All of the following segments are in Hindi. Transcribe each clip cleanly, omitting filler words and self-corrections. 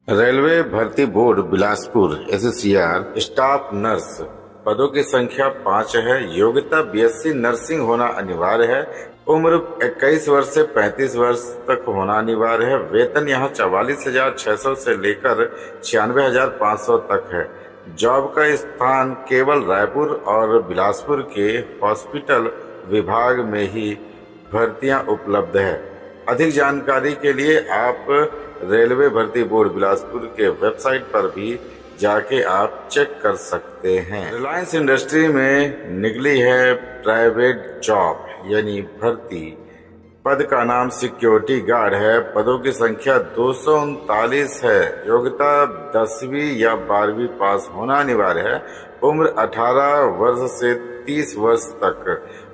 रेलवे भर्ती board Bilaspur SCR staff nurse पदों की संख्या 5 है। योग्यता बीएससी नर्सिंग होना अनिवार्य है। उम्र 21 वर्ष से 35 वर्ष तक होना अनिवार्य है। वेतन यहाँ 44,600 से लेकर 96,500 तक है। जॉब का स्थान केवल रायपुर और बिलासपुर के हॉस्पिटल विभाग में ही भर्तियां उपलब्ध है। अधिक जानकारी के लिए आप रेलवे भर्ती बोर्ड बिलासपुर के वेबसाइट पर भी जाके आप चेक कर सकते हैं। रिलायंस इंडस्ट्री में निकली है प्राइवेट जॉब यानी भर्ती। पद का नाम सिक्योरिटी गार्ड है। पदों की संख्या 239 है। योग्यता 10वीं या 12वीं पास होना अनिवार्य है। उम्र 18 वर्ष से 30 वर्ष तक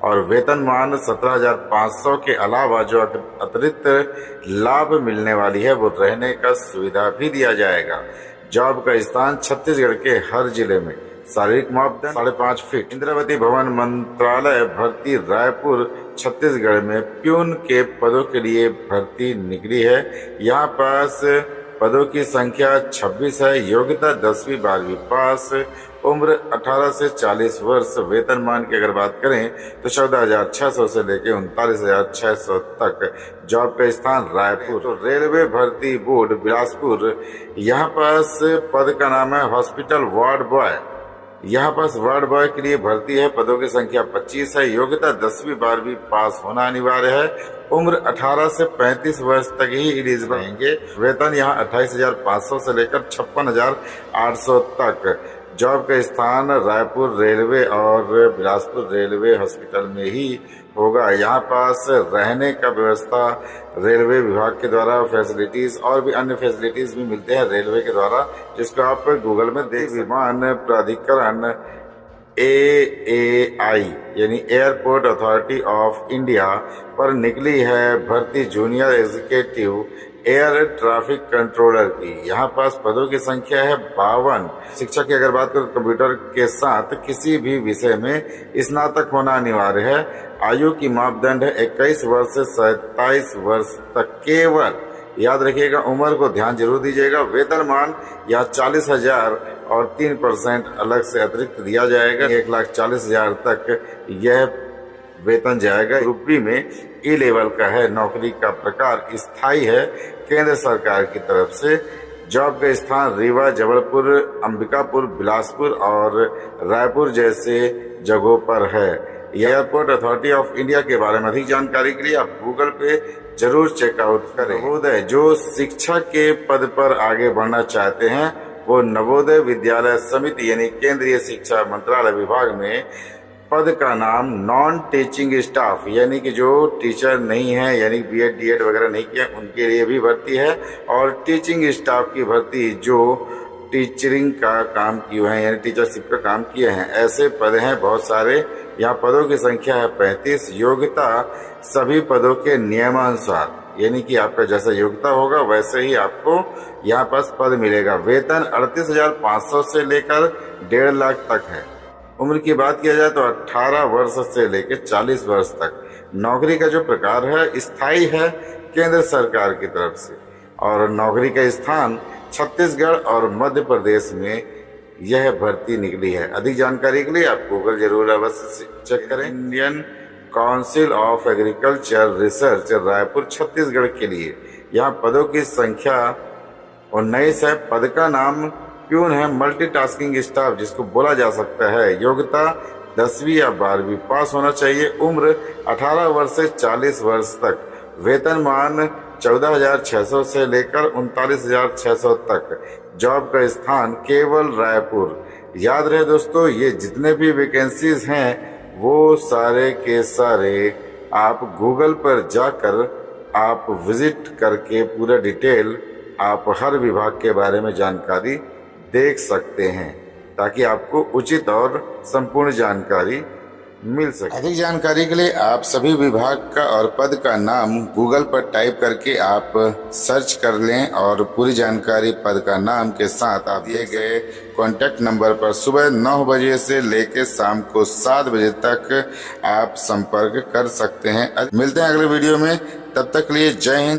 और वेतनमान 17,500 के अलावा जो अतिरिक्त लाभ मिलने वाली है वो रहने का सुविधा भी दिया जाएगा। जॉब का स्थान छत्तीसगढ़ के हर जिले में। शारीरिक मापदंड 5.5 फीट। इंद्रावती भवन मंत्रालय भर्ती रायपुर छत्तीसगढ़ में प्यून के पदों के लिए भर्ती निकली है। यहाँ पास पदों की संख्या 26 है। योग्यता 10वीं 12वीं पास। उम्र 18 से 40 वर्ष। वेतनमान की अगर बात करें तो 14,600 से लेकर 39,600 तक। जॉब का स्थान रायपुर। तो रेलवे भर्ती बोर्ड बिलासपुर, यहाँ पास पद का नाम है हॉस्पिटल वार्ड बॉय। यहाँ पास वार्ड बॉय के लिए भर्ती है। पदों की संख्या 25 है। योग्यता 10वीं 12वीं पास होना अनिवार्य है। उम्र 18 से 35 वर्ष तक ही एलिजिबल रहेंगे। वेतन यहाँ 28,500 से लेकर 56,800 तक। जॉब का स्थान रायपुर रेलवे और बिलासपुर रेलवे हॉस्पिटल में ही होगा। यहाँ पास रहने का व्यवस्था रेलवे विभाग के द्वारा फैसिलिटीज और भी अन्य फैसिलिटीज भी मिलते हैं रेलवे के द्वारा, जिसको आप गूगल में देख। विमान प्राधिकरण AAI यानी एयरपोर्ट अथॉरिटी ऑफ इंडिया पर निकली है भर्ती junior executive air traffic controller की। यहाँ पास पदों की संख्या है 52। शिक्षा की अगर बात करें तो कंप्यूटर के साथ किसी भी विषय में स्नातक होना अनिवार्य है। आयु की मापदंड है 21 वर्ष से 27 वर्ष तक केवल। याद रखिएगा, उम्र को ध्यान जरूर दीजिएगा। वेतनमान यहाँ 40,000 और 3% अलग से अतिरिक्त दिया जाएगा। 1,40,000 तक यह वेतन जाएगा। ग्रुप बी में ई लेवल का है। नौकरी का प्रकार स्थायी है, केंद्र सरकार की तरफ से। जॉब का स्थान रीवा, जबलपुर, अंबिकापुर, बिलासपुर और रायपुर जैसे जगहों पर है। एयरपोर्ट अथॉरिटी ऑफ इंडिया के बारे में अधिक जानकारी के लिए आप गूगल पे जरूर चेकआउट करें। नवोदय जो शिक्षा के पद पर आगे बढ़ना चाहते हैं वो नवोदय विद्यालय समिति यानी केंद्रीय शिक्षा मंत्रालय विभाग में पद का नाम नॉन टीचिंग स्टाफ यानी कि जो टीचर नहीं है यानी बीएड डीएड वगैरह नहीं किया उनके लिए भी भर्ती है। और टीचिंग स्टाफ की भर्ती जो टीचरिंग का काम किए हैं यानी टीचरशिप का काम किए हैं, ऐसे पद हैं बहुत सारे। यहाँ पदों की संख्या है 35। योग्यता सभी पदों के नियमानुसार यानी कि आपका जैसा योग्यता होगा वैसे ही आपको यहाँ पास पद मिलेगा। वेतन 38,500 से लेकर 1.5 लाख तक है। उम्र की बात किया जाए तो 18 वर्ष से लेकर 40 वर्ष तक। नौकरी का जो प्रकार है स्थायी है, केंद्र सरकार की तरफ से। और नौकरी का स्थान छत्तीसगढ़ और मध्य प्रदेश में यह भर्ती निकली है। अधिक जानकारी के लिए आप गूगल जरूर अवश्य चेक करें। Indian council of agriculture research Raipur Chhattisgarh के लिए यहाँ पदों की संख्या 19 है। पद का नाम प्यून है, मल्टीटास्किंग स्टाफ जिसको बोला जा सकता है। योग्यता 10वीं या 12वीं पास होना चाहिए। उम्र 18 वर्ष से 40 वर्ष तक। वेतनमान 14,600 से लेकर 39,600 तक। जॉब का स्थान केवल रायपुर। याद रहे दोस्तों, ये जितने भी वैकेंसीज हैं वो सारे के सारे आप गूगल पर जाकर आप विजिट करके पूरा डिटेल आप हर विभाग के बारे में जानकारी देख सकते हैं ताकि आपको उचित और संपूर्ण जानकारी मिल सके। अधिक जानकारी के लिए आप सभी विभाग का और पद का नाम गूगल पर टाइप करके आप सर्च कर लें और पूरी जानकारी पद का नाम के साथ आप दिए गए कॉन्टैक्ट नंबर पर सुबह 9 बजे से लेकर शाम को 7 बजे तक आप संपर्क कर सकते हैं। मिलते हैं अगले वीडियो में, तब तक के लिए जय हिंद।